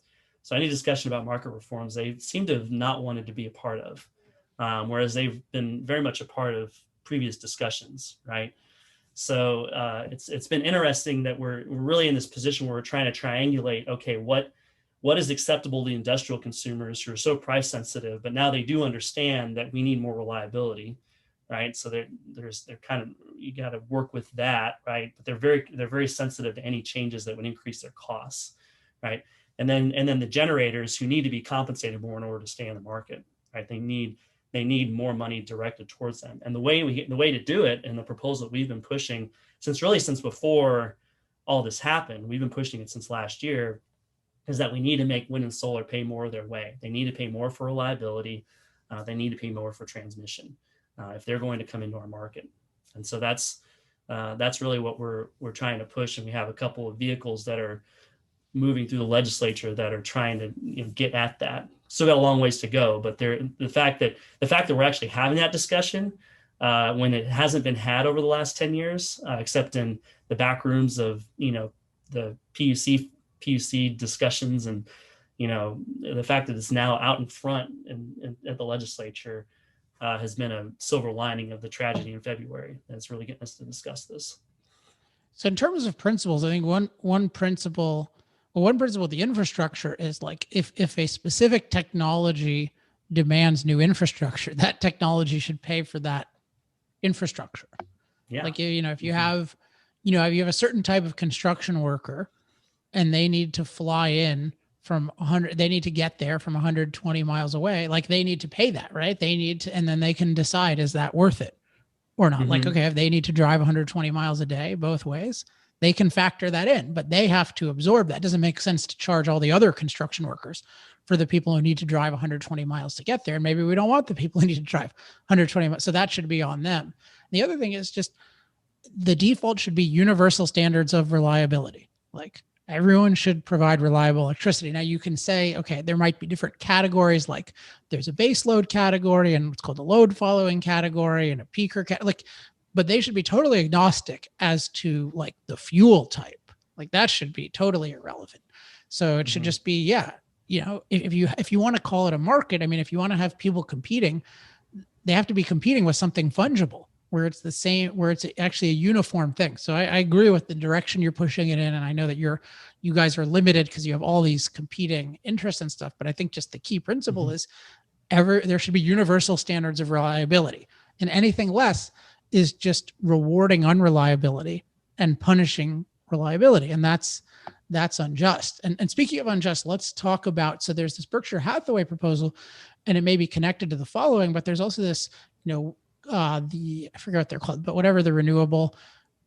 So any discussion about market reforms, they seem to have not wanted to be a part of, whereas they've been very much a part of previous discussions, right? So it's been interesting that we're really in this position where we're trying to triangulate, okay, what is acceptable to the industrial consumers who are so price sensitive, but now they do understand that we need more reliability, right? So they're kind of, you got to work with that, right? But they're very sensitive to any changes that would increase their costs, right? And then the generators who need to be compensated more in order to stay in the market, right? They need more money directed towards them. And the way to do it, and the proposal that we've been pushing since before all this happened, we've been pushing it since last year, is that we need to make wind and solar pay more their way. They need to pay more for reliability. They need to pay more for transmission if they're going to come into our market. And so that's really what we're trying to push. And we have a couple of vehicles that are moving through the legislature that are trying to get at that. Still got a long ways to go, but the fact that we're actually having that discussion when it hasn't been had over the last 10 years, except in the back rooms of the PUC discussions, and the fact that it's now out in front at the legislature has been a silver lining of the tragedy in February. That's really getting us to discuss this. So in terms of principles, I think one principle of the infrastructure is like if a specific technology demands new infrastructure, that technology should pay for that infrastructure. Yeah. Like, if you have, if you have a certain type of construction worker and they need to fly in from 100, they need to get there from 120 miles away. Like they need to pay that, right? They need to, and then they can decide, is that worth it or not? Like, okay, if they need to drive 120 miles a day both ways, they can factor that in, but they have to absorb that. It doesn't make sense to charge all the other construction workers for the people who need to drive 120 miles to get there. And maybe we don't want the people who need to drive 120 miles. So that should be on them. The other thing is just the default should be universal standards of reliability. Like everyone should provide reliable electricity. Now you can say, okay, there might be different categories. Like there's a base load category and what's called a load following category and a peaker but they should be totally agnostic as to like the fuel type. Like that should be totally irrelevant. So it should just be, if you want to call it a market, I mean, if you want to have people competing, they have to be competing with something fungible where it's the same, where it's actually a uniform thing. So I agree with the direction you're pushing it in. And I know that you guys are limited because you have all these competing interests and stuff. But I think just the key principle is there should be universal standards of reliability, and anything less is just rewarding unreliability and punishing reliability. And that's unjust. And speaking of unjust, let's talk about, so there's this Berkshire Hathaway proposal, and it may be connected to the following, but there's also this, I forget what they're called, but whatever the renewable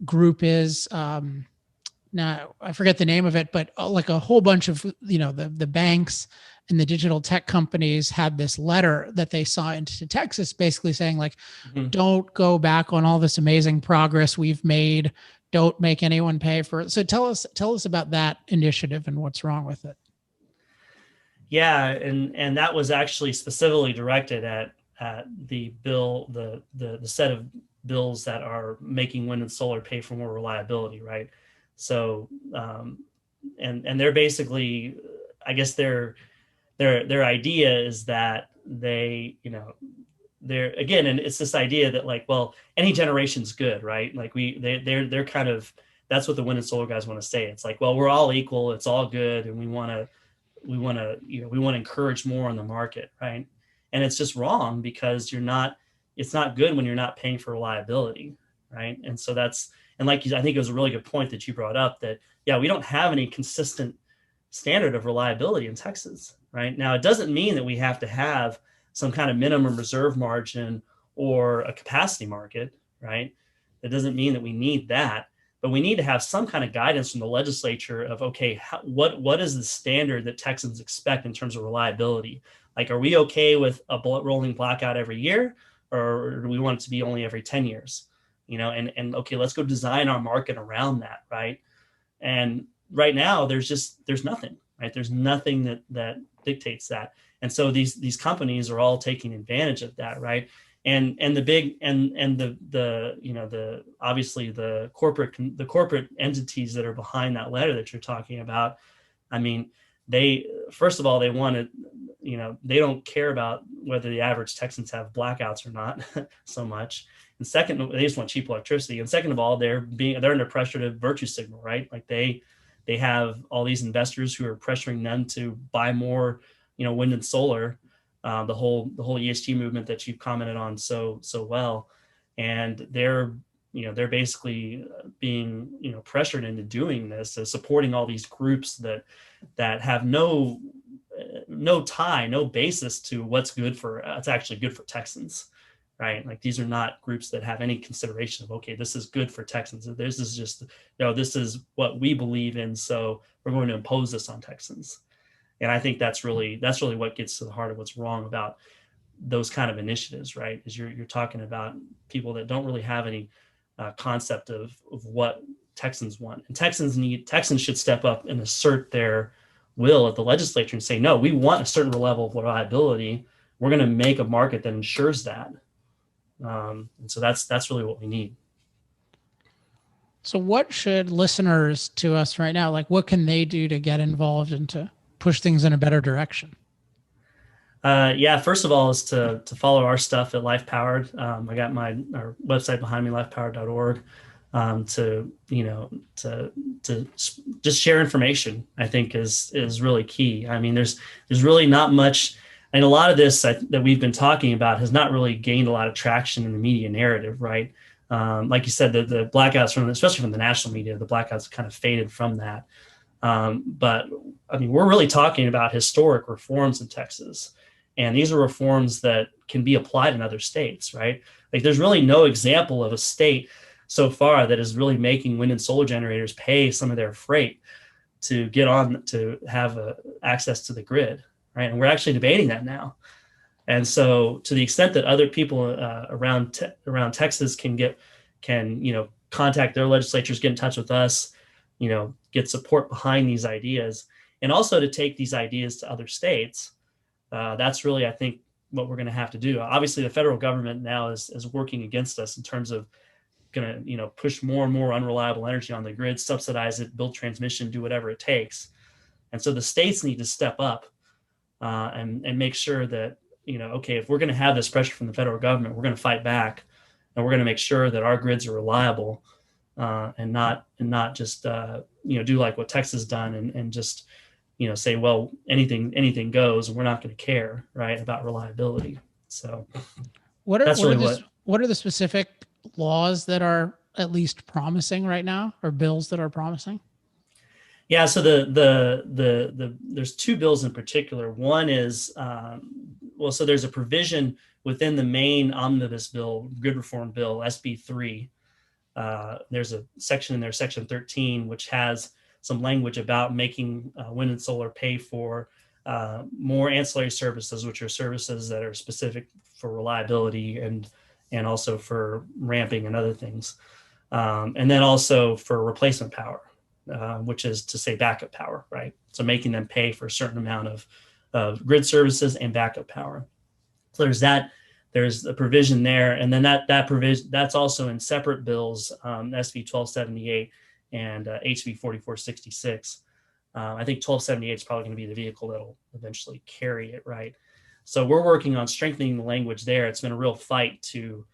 group is, now I forget the name of it, but like a whole bunch of, the banks and the digital tech companies had this letter that they signed to Texas, basically saying like, don't go back on all this amazing progress we've made. Don't make anyone pay for it. So tell us about that initiative and what's wrong with it. Yeah. And that was actually specifically directed at the bill, the set of bills that are making wind and solar pay for more reliability. Right. So, and they're basically, I guess their idea is that they're again, and it's this idea that like, well, any generation's good, right? Like they're kind of, that's what the wind and solar guys want to say. It's like, well, we're all equal, it's all good, and we want to encourage more on the market, right? And it's just wrong because it's not good when you're not paying for reliability, right? And so and like I think it was a really good point that you brought up that, yeah, we don't have any consistent standard of reliability in Texas, right? Now, it doesn't mean that we have to have some kind of minimum reserve margin or a capacity market, right? It doesn't mean that we need that, but we need to have some kind of guidance from the legislature of, okay, what is the standard that Texans expect in terms of reliability? Like, are we okay with a rolling blackout every year, or do we want it to be only every 10 years? And okay, let's go design our market around that, right? And right now, there's nothing, right? There's nothing that dictates that. And so these companies are all taking advantage of that, right? And the big and the obviously the corporate entities that are behind that letter that you're talking about. I mean, first of all, they want to, they don't care about whether the average Texans have blackouts or not so much. And second, they just want cheap electricity. And second of all, they're under pressure to virtue signal, right? Like they have all these investors who are pressuring them to buy more, wind and solar, the whole ESG movement that you've commented on so well. and they're basically being pressured into doing this, supporting all these groups that have no tie, no basis to what's good for it's actually good for Texans, right? Like these are not groups that have any consideration of, okay, this is good for Texans. This is just, this is what we believe in, so we're going to impose this on Texans. And I think that's really what gets to the heart of what's wrong about those kind of initiatives, right? Is you're talking about people that don't really have any concept of what Texans want. And Texans should step up and assert their will at the legislature and say, no, we want a certain level of reliability. We're going to make a market that ensures that. And so that's really what we need. So what should listeners to us right now, like what can they do to get involved and to push things in a better direction? First of all is to follow our stuff at Life Powered. I got our website behind me, lifepowered.org, to just share information, I think is really key. I mean, there's really not much, and a lot of this that we've been talking about has not really gained a lot of traction in the media narrative, right? Like you said, the blackouts especially from the national media, the blackouts kind of faded from that. But I mean, we're really talking about historic reforms in Texas. And these are reforms that can be applied in other states, right? Like there's really no example of a state so far that is really making wind and solar generators pay some of their freight to get on to have access to the grid, right? And we're actually debating that now. And so to the extent that other people around Texas can contact their legislatures, get in touch with us, get support behind these ideas, and also to take these ideas to other states. That's really, I think, what we're going to have to do. Obviously, the federal government now is working against us in terms of going to, push more and more unreliable energy on the grid, subsidize it, build transmission, do whatever it takes. And so the states need to step up and make sure that, okay, if we're going to have this pressure from the federal government, we're going to fight back, and we're going to make sure that our grids are reliable and not just do like what Texas done and just say, well, anything goes, and we're not going to care, right, about reliability. So what are the specific laws that are at least promising right now, or bills that are promising? Yeah, so there's two bills in particular. One is so there's a provision within the main omnibus bill, grid reform bill, SB 3. There's a section in there, section 13, which has some language about making wind and solar pay for more ancillary services, which are services that are specific for reliability and also for ramping and other things. And then also for replacement power, which is to say backup power, right? So making them pay for a certain amount of grid services and backup power. So there's a provision there. And then that provision, that's also in separate bills, SB 1278 and HB 4466. I think 1278 is probably going to be the vehicle that'll eventually carry it, right? So we're working on strengthening the language there. It's been a real fight to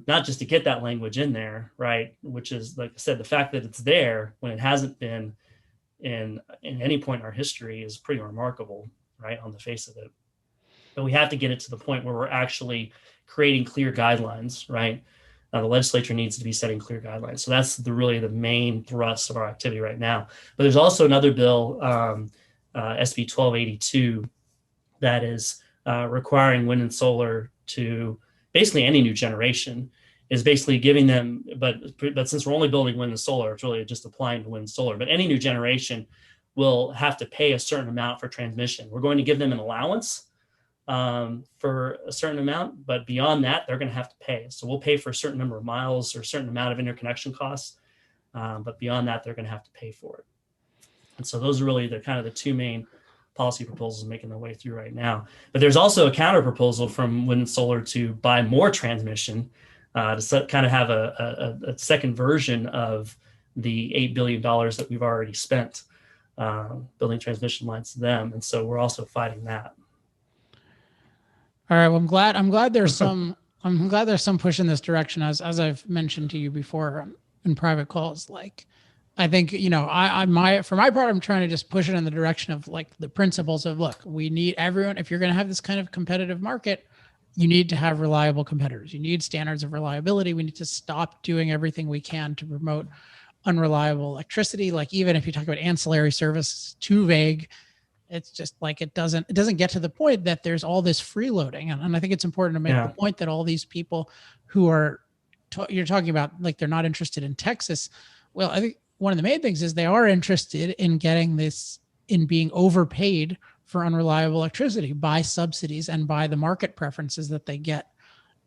not just to get that language in there, right? Which is, like I said, the fact that it's there when it hasn't been in any point in our history is pretty remarkable, right, on the face of it. But we have to get it to the point where we're actually creating clear guidelines, right? The legislature needs to be setting clear guidelines. So that's really the main thrust of our activity right now. But there's also another bill, SB 1282, that is requiring wind and solar to basically any new generation is basically giving them, but since we're only building wind and solar, it's really just applying to wind and solar. But any new generation will have to pay a certain amount for transmission. We're going to give them an allowance for a certain amount, but beyond that, they're going to have to pay. So we'll pay for a certain number of miles or a certain amount of interconnection costs, but beyond that, they're going to have to pay for it. And so those are really the two main policy proposals making their way through right now. But there's also a counter proposal from wind and solar to buy more transmission to kind of have a second version of the $8 billion that we've already spent building transmission lines to them. And so we're also fighting that. All right. Well, I'm glad there's some push in this direction. As I've mentioned to you before in private calls, like, I think, for my part, I'm trying to just push it in the direction of like the principles of, look, we need everyone, if you're going to have this kind of competitive market, you need to have reliable competitors. You need standards of reliability. We need to stop doing everything we can to promote unreliable electricity. Like even if you talk about ancillary services, too vague. It's just like it doesn't get to the point that there's all this freeloading. And I think it's important to make the point that all these people who are you're talking about, like they're not interested in Texas. Well, I think one of the main things is they are interested in getting this, in being overpaid for unreliable electricity by subsidies and by the market preferences that they get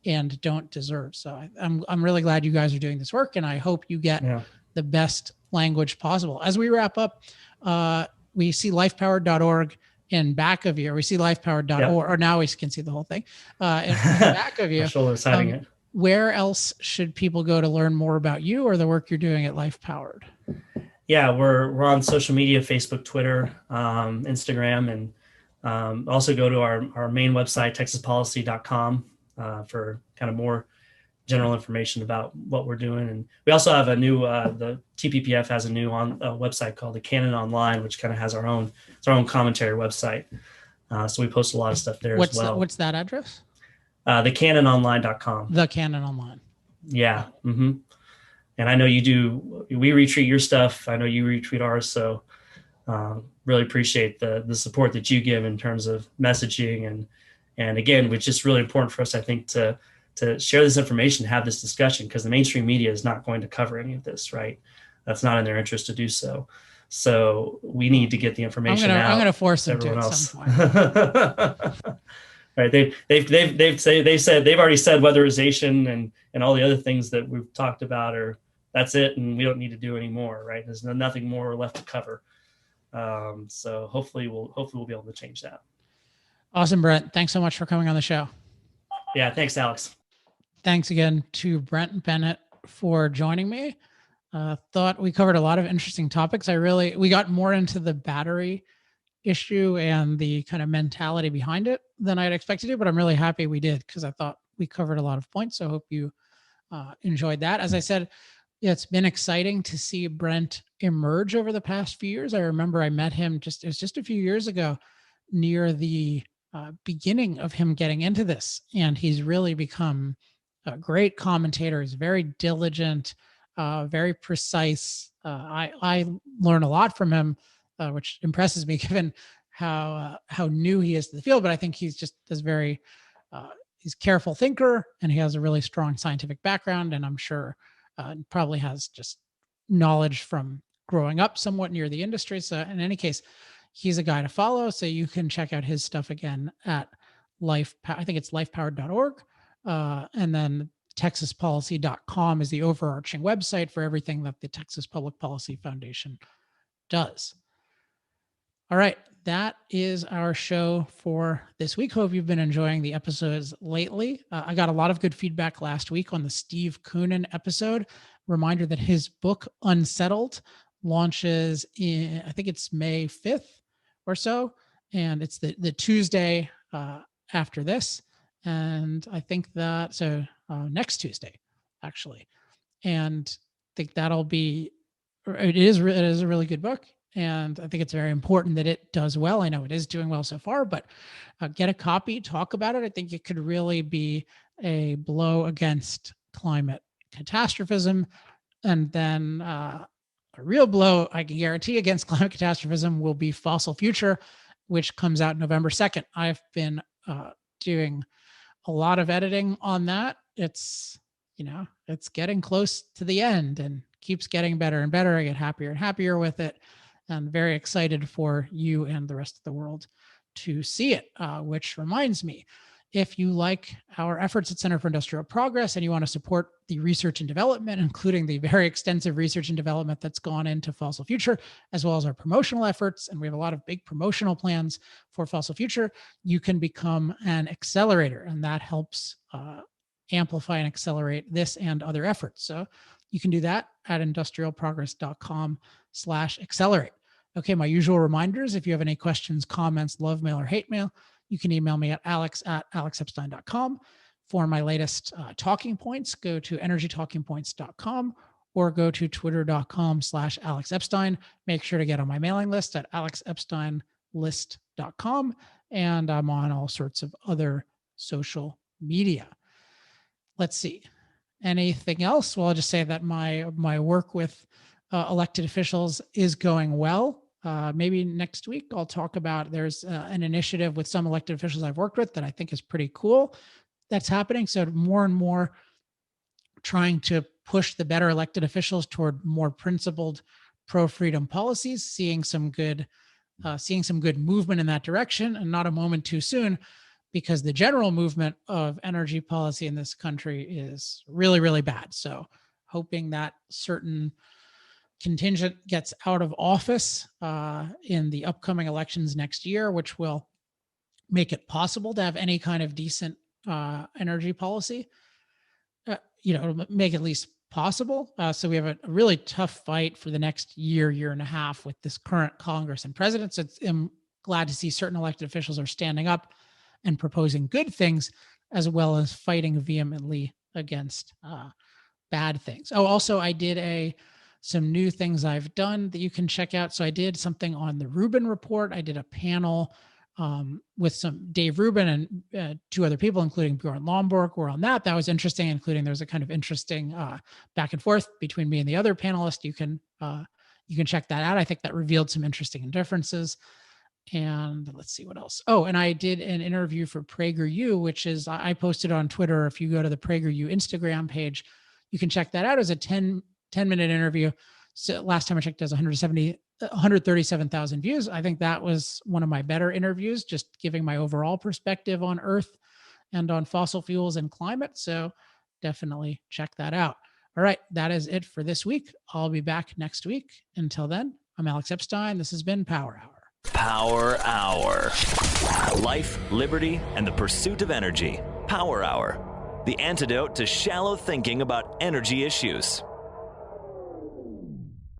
and don't deserve. So I'm really glad you guys are doing this work, and I hope you get the best language possible. As we wrap up, we see lifepowered.org in back of you, or we see lifepowered.org, or now we can see the whole thing in back of you. My shoulder's hiding it. Where else should people go to learn more about you or the work you're doing at Life Powered? Yeah, we're on social media, Facebook, Twitter, Instagram, and also go to our main website, texaspolicy.com, for kind of more general information about what we're doing. And we also have a new, the TPPF has a new website called the Canon Online, which kind of has our own commentary website. So we post a lot of stuff there as well. What's that address? thecanononline.com. The Canon Online. Yeah. Mm-hmm. And I know you do, we retweet your stuff. I know you retweet ours. So really appreciate the support that you give in terms of messaging. And again, which is really important for us, I think, to share this information, have this discussion, because the mainstream media is not going to cover any of this, right? That's not in their interest to do so. So we need to get the information out. I'm going to force them to at some point. Right. They've said, they've already said weatherization and all the other things that we've talked about are, that's it. And we don't need to do any more, right? There's nothing more left to cover. So hopefully we'll be able to change that. Awesome, Brent. Thanks so much for coming on the show. Yeah. Thanks, Alex. Thanks again to Brent Bennett for joining me. Thought we covered a lot of interesting topics. We got more into the battery issue and the kind of mentality behind it than I'd expected to, but I'm really happy we did, because I thought we covered a lot of points. So I hope you enjoyed that. As I said, it's been exciting to see Brent emerge over the past few years. I remember I met him it was just a few years ago, near the beginning of him getting into this. And he's really become a great commentator. He's very diligent, very precise. I learn a lot from him, which impresses me given how new he is to the field. But I think he's just he's a careful thinker, and he has a really strong scientific background. And I'm sure probably has just knowledge from growing up somewhat near the industry. So in any case, he's a guy to follow. So you can check out his stuff again at I think it's lifepowered.org. And then texaspolicy.com is the overarching website for everything that the Texas Public Policy Foundation does. All right, that is our show for this week. Hope you've been enjoying the episodes lately. I got a lot of good feedback last week on the Steve Koonin episode. Reminder that his book, Unsettled, launches in, I think it's May 5th or so. And it's the Tuesday after this. And I think that, next Tuesday, actually. And I think it is a really good book. And I think it's very important that it does well. I know it is doing well so far, but get a copy, talk about it. I think it could really be a blow against climate catastrophism. And then a real blow, I can guarantee, against climate catastrophism will be Fossil Future, which comes out November 2nd. I've been doing a lot of editing on that. It's getting close to the end and keeps getting better and better. I get happier and happier with it. I'm very excited for you and the rest of the world to see it, which reminds me, if you like our efforts at Center for Industrial Progress and you want to support the research and development, including the very extensive research and development that's gone into Fossil Future, as well as our promotional efforts, and we have a lot of big promotional plans for Fossil Future, you can become an accelerator, and that helps amplify and accelerate this and other efforts. So you can do that at industrialprogress.com/accelerate. Okay, my usual reminders: if you have any questions, comments, love mail, or hate mail, you can email me at alex@alexepstein.com. For my latest talking points, go to energytalkingpoints.com or go to twitter.com/alexepstein. Make sure to get on my mailing list at alexepsteinlist.com. And I'm on all sorts of other social media. Let's see. Anything else? Well, I'll just say that my work with elected officials is going well. Maybe next week I'll talk about, there's an initiative with some elected officials I've worked with that I think is pretty cool that's happening. So more and more trying to push the better elected officials toward more principled pro-freedom policies, seeing some good movement in that direction, and not a moment too soon, because the general movement of energy policy in this country is really, really bad. So hoping that certain contingent gets out of office in the upcoming elections next year, which will make it possible to have any kind of decent energy policy, make it at least possible. So we have a really tough fight for the next year and a half with this current Congress and president. So I'm glad to see certain elected officials are standing up and proposing good things, as well as fighting vehemently against bad things. Oh, also I did some new things I've done that you can check out. So I did something on the Rubin report. I did a panel with some Dave Rubin and two other people, including Bjorn Lomborg, were on that. That was interesting, including there's a kind of interesting back and forth between me and the other panelist. You can check that out. I think that revealed some interesting differences. And let's see what else. Oh, and I did an interview for PragerU, which is, I posted on Twitter. If you go to the PragerU Instagram page, you can check that out. It was a 10-minute interview. So last time I checked, it has 137,000 views. I think that was one of my better interviews, just giving my overall perspective on Earth and on fossil fuels and climate. So definitely check that out. All right, that is it for this week. I'll be back next week. Until then, I'm Alex Epstein. This has been Power Hour. Power Hour. Life, liberty, and the pursuit of energy. Power Hour. The antidote to shallow thinking about energy issues.